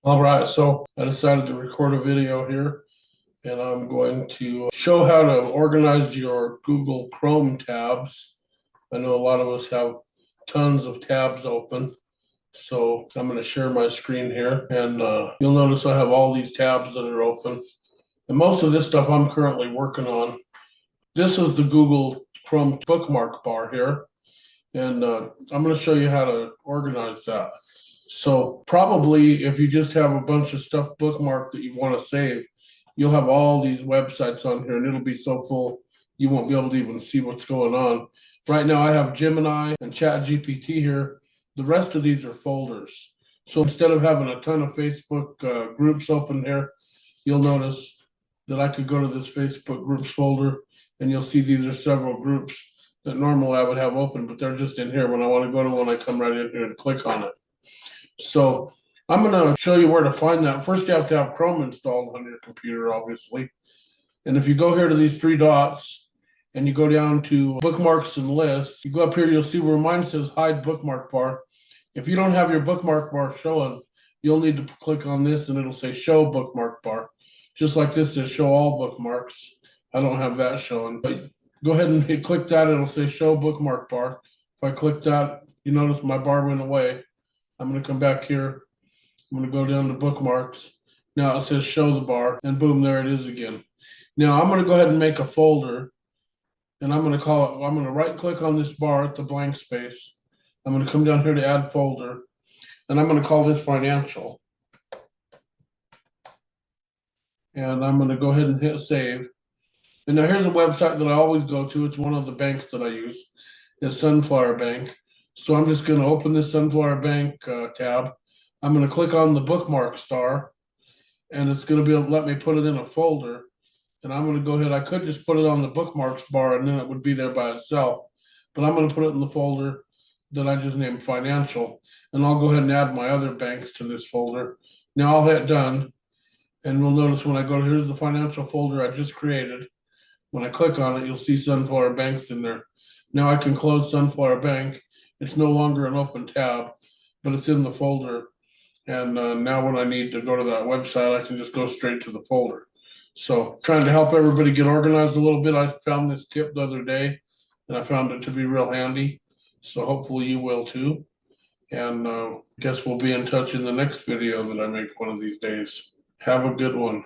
All right, so I decided to record a video here, and I'm going to show how to organize your Google Chrome tabs. I know a lot of us have tons of tabs open, so I'm going to share my screen here, and you'll notice I have all these tabs that are open. And most of this stuff I'm currently working on. This is the Google Chrome bookmark bar here, and I'm going to show you how to organize that. So probably if you just have a bunch of stuff bookmarked that you want to save, you'll have all these websites on here and it'll be so full you won't be able to even see what's going on. Right now I have Gemini and ChatGPT here. The rest of these are folders. So instead of having a ton of Facebook groups open here, you'll notice that I could go to this Facebook groups folder and you'll see these are several groups that normally I would have open, but they're just in here. When I want to go to one, I come right in here and click on it. So I'm going to show you where to find that. First, you have to have Chrome installed on your computer, obviously. And if you go here to these three dots and you go down to bookmarks and lists, you go up here, you'll see where mine says hide bookmark bar. If you don't have your bookmark bar showing, you'll need to click on this and it'll say show bookmark bar. Just like this says show all bookmarks. I don't have that showing, but go ahead and click that. It'll say show bookmark bar. If I click that, you notice my bar went away. I'm going to come back here. I'm going to go down to bookmarks. Now it says show the bar, and boom, there it is again. Now I'm going to go ahead and make a folder, and I'm going to call it, I'm going to right click on this bar at the blank space. I'm going to come down here to add folder, and I'm going to call this financial. And I'm going to go ahead and hit save. And now here's a website that I always go to. It's one of the banks that I use. It's Sunflower Bank. So I'm just going to open this Sunflower Bank tab. I'm going to click on the bookmark star, and it's going to be able to let me put it in a folder. And I'm going to go ahead. I could just put it on the bookmarks bar, and then it would be there by itself. But I'm going to put it in the folder that I just named financial. And I'll go ahead and add my other banks to this folder. Now I'll hit done. And we'll notice when I go, here's the financial folder I just created. When I click on it, you'll see Sunflower Banks in there. Now I can close Sunflower Bank. It's no longer an open tab, but it's in the folder. And now when I need to go to that website, I can just go straight to the folder. So trying to help everybody get organized a little bit. I found this tip the other day, and I found it to be real handy. So hopefully you will too. And I guess we'll be in touch in the next video that I make one of these days. Have a good one.